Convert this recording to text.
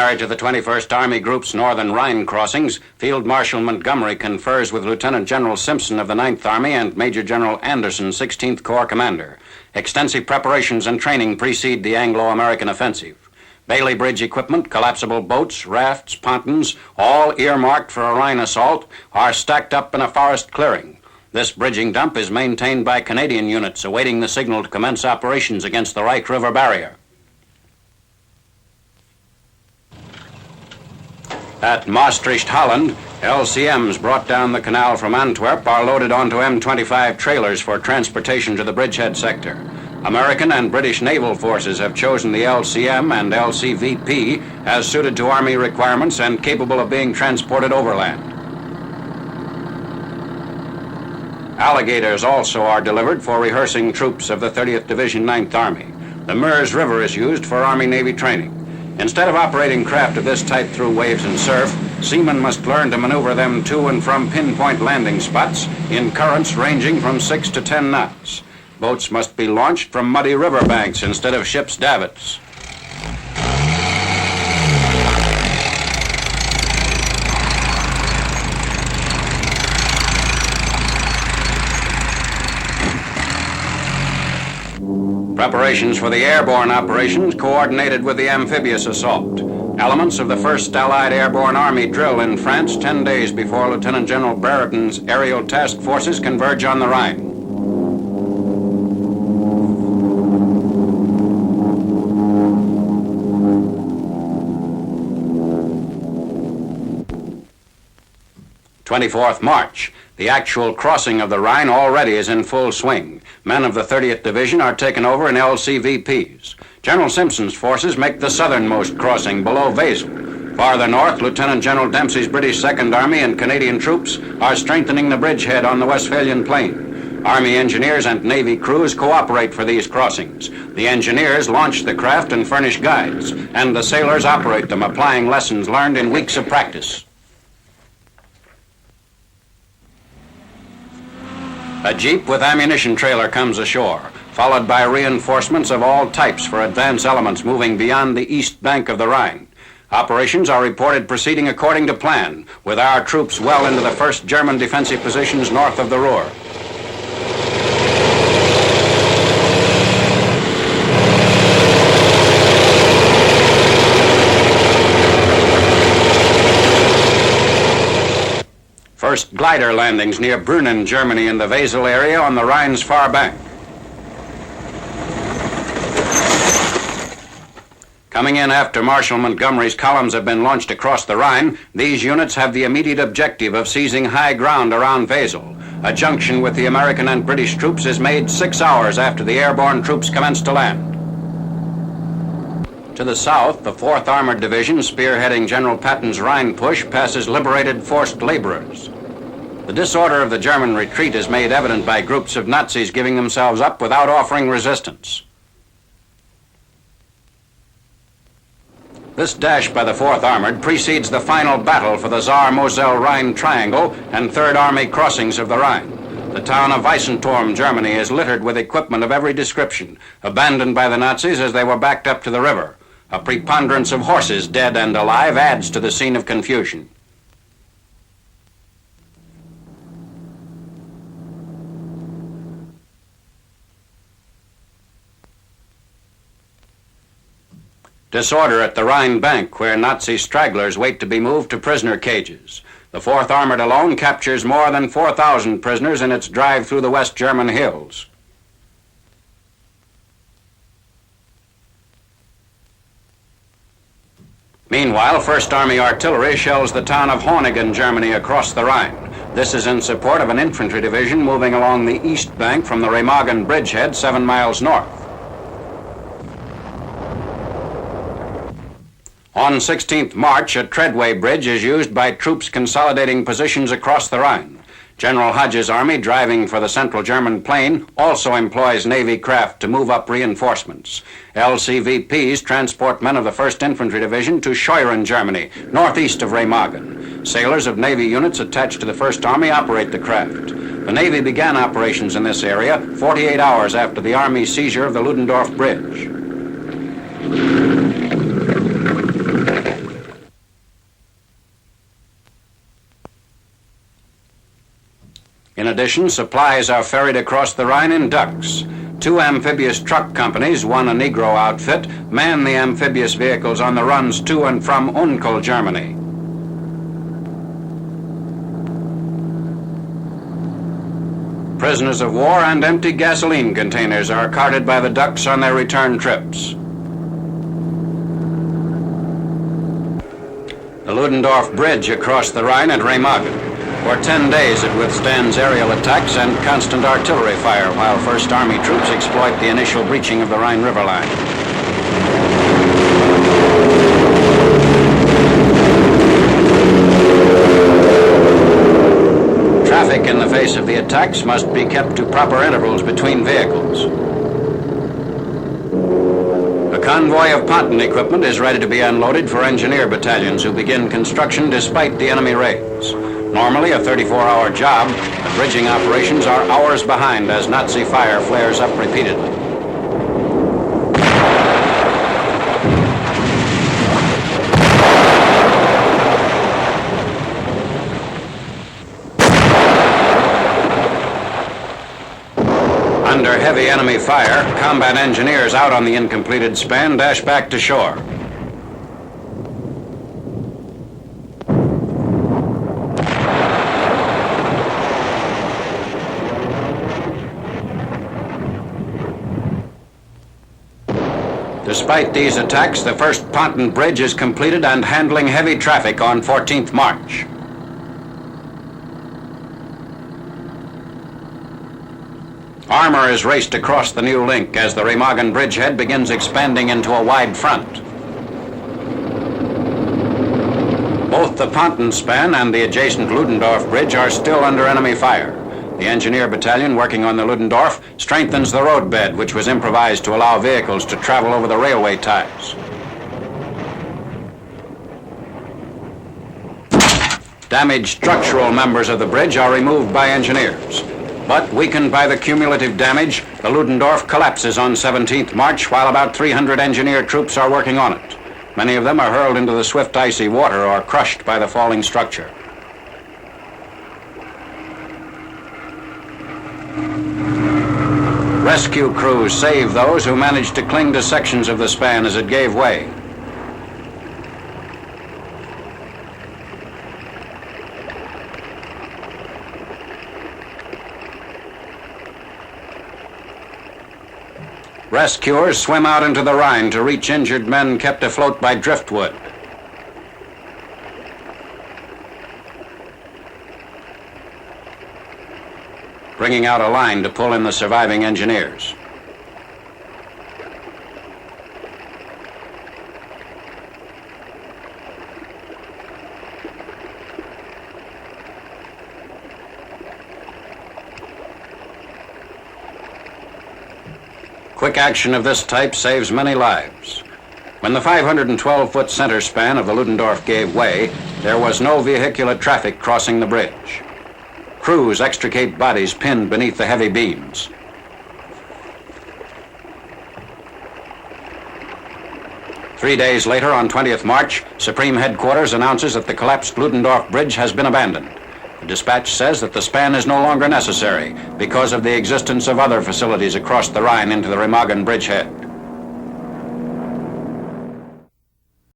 Secretary to the 21st Army Group's Northern Rhine crossings, Field Marshal Montgomery confers with Lieutenant General Simpson of the 9th Army and Major General Anderson, 16th Corps Commander. Extensive preparations and training precede the Anglo-American offensive. Bailey Bridge equipment, collapsible boats, rafts, pontons, all earmarked for a Rhine assault, are stacked up in a forest clearing. This bridging dump is maintained by Canadian units awaiting the signal to commence operations against the Reich River barrier. At Maastricht, Holland, LCMs brought down the canal from Antwerp are loaded onto M25 trailers for transportation to the bridgehead sector. American and British naval forces have chosen the LCM and LCVP as suited to Army requirements and capable of being transported overland. Alligators also are delivered for rehearsing troops of the 30th Division 9th Army. The Meuse River is used for Army-Navy training. Instead of operating craft of this type through waves and surf, seamen must learn to maneuver them to and from pinpoint landing spots in currents ranging from 6 to 10 knots. Boats must be launched from muddy riverbanks instead of ships' davits. Preparations for the airborne operations coordinated with the amphibious assault. Elements of the 1st Allied Airborne Army drill in France 10 days before Lieutenant General Brereton's aerial task forces converge on the Rhine. (24th March). The actual crossing of the Rhine already is in full swing. Men of the 30th Division are taken over in LCVPs. General Simpson's forces make the southernmost crossing below Wesel. Farther north, Lieutenant General Dempsey's British 2nd Army and Canadian troops are strengthening the bridgehead on the Westphalian Plain. Army engineers and Navy crews cooperate for these crossings. The engineers launch the craft and furnish guides, and the sailors operate them, applying lessons learned in weeks of practice. A jeep with ammunition trailer comes ashore, followed by reinforcements of all types for advance elements moving beyond the east bank of the Rhine. Operations are reported proceeding according to plan, with our troops well into the first German defensive positions north of the Ruhr. First glider landings near Brünnen, Germany, in the Wesel area on the Rhine's far bank. Coming in after Marshal Montgomery's columns have been launched across the Rhine, these units have the immediate objective of seizing high ground around Wesel. A junction with the American and British troops is made 6 hours after the airborne troops commence to land. To the south, the 4th Armored Division, spearheading General Patton's Rhine push, passes liberated forced laborers. The disorder of the German retreat is made evident by groups of Nazis giving themselves up without offering resistance. This dash by the 4th Armored precedes the final battle for the Saar-Moselle-Rhine Triangle and 3rd Army crossings of the Rhine. The town of Weissenturm, Germany, is littered with equipment of every description, abandoned by the Nazis as they were backed up to the river. A preponderance of horses, dead and alive, adds to the scene of confusion. Disorder at the Rhine bank, where Nazi stragglers wait to be moved to prisoner cages. The 4th Armored alone captures more than 4,000 prisoners in its drive through the West German hills. Meanwhile, 1st Army artillery shells the town of Horningen, Germany, across the Rhine. This is in support of an infantry division moving along the east bank from the Remagen bridgehead 7 miles north. On 16th March, a treadway bridge is used by troops consolidating positions across the Rhine. General Hodge's army, driving for the central German plain, also employs Navy craft to move up reinforcements. LCVPs transport men of the 1st Infantry Division to Scheuren, Germany, northeast of Remagen. Sailors of Navy units attached to the 1st Army operate the craft. The Navy began operations in this area 48 hours after the Army's seizure of the Ludendorff Bridge. In addition, supplies are ferried across the Rhine in ducks. 2 amphibious truck companies, one a Negro outfit, man the amphibious vehicles on the runs to and from Unkel, Germany. Prisoners of war and empty gasoline containers are carted by the ducks on their return trips. The Ludendorff Bridge across the Rhine at Remagen. For 10 days it withstands aerial attacks and constant artillery fire while First Army troops exploit the initial breaching of the Rhine River line. Traffic in the face of the attacks must be kept to proper intervals between vehicles. A convoy of ponton equipment is ready to be unloaded for engineer battalions who begin construction despite the enemy raids. Normally a 34-hour job, the bridging operations are hours behind as Nazi fire flares up repeatedly. Under heavy enemy fire, combat engineers out on the incompleted span dash back to shore. Despite these attacks, the first ponton bridge is completed and handling heavy traffic on 14th March. Armor is raced across the new link as the Remagen bridgehead begins expanding into a wide front. Both the ponton span and the adjacent Ludendorff bridge are still under enemy fire. The engineer battalion working on the Ludendorff strengthens the roadbed, which was improvised to allow vehicles to travel over the railway ties. Damaged structural members of the bridge are removed by engineers. But weakened by the cumulative damage, the Ludendorff collapses on 17th March while about 300 engineer troops are working on it. Many of them are hurled into the swift icy water or crushed by the falling structure. Rescue crews save those who managed to cling to sections of the span as it gave way. Rescuers swim out into the Rhine to reach injured men kept afloat by driftwood. Bringing out a line to pull in the surviving engineers. Quick action of this type saves many lives. When the 512-foot center span of the Ludendorff gave way, there was no vehicular traffic crossing the bridge. Crews extricate bodies pinned beneath the heavy beams. Three days later, on 20th March, Supreme Headquarters announces that the collapsed Ludendorff Bridge has been abandoned. The dispatch says that the span is no longer necessary because of the existence of other facilities across the Rhine into the Remagen bridgehead.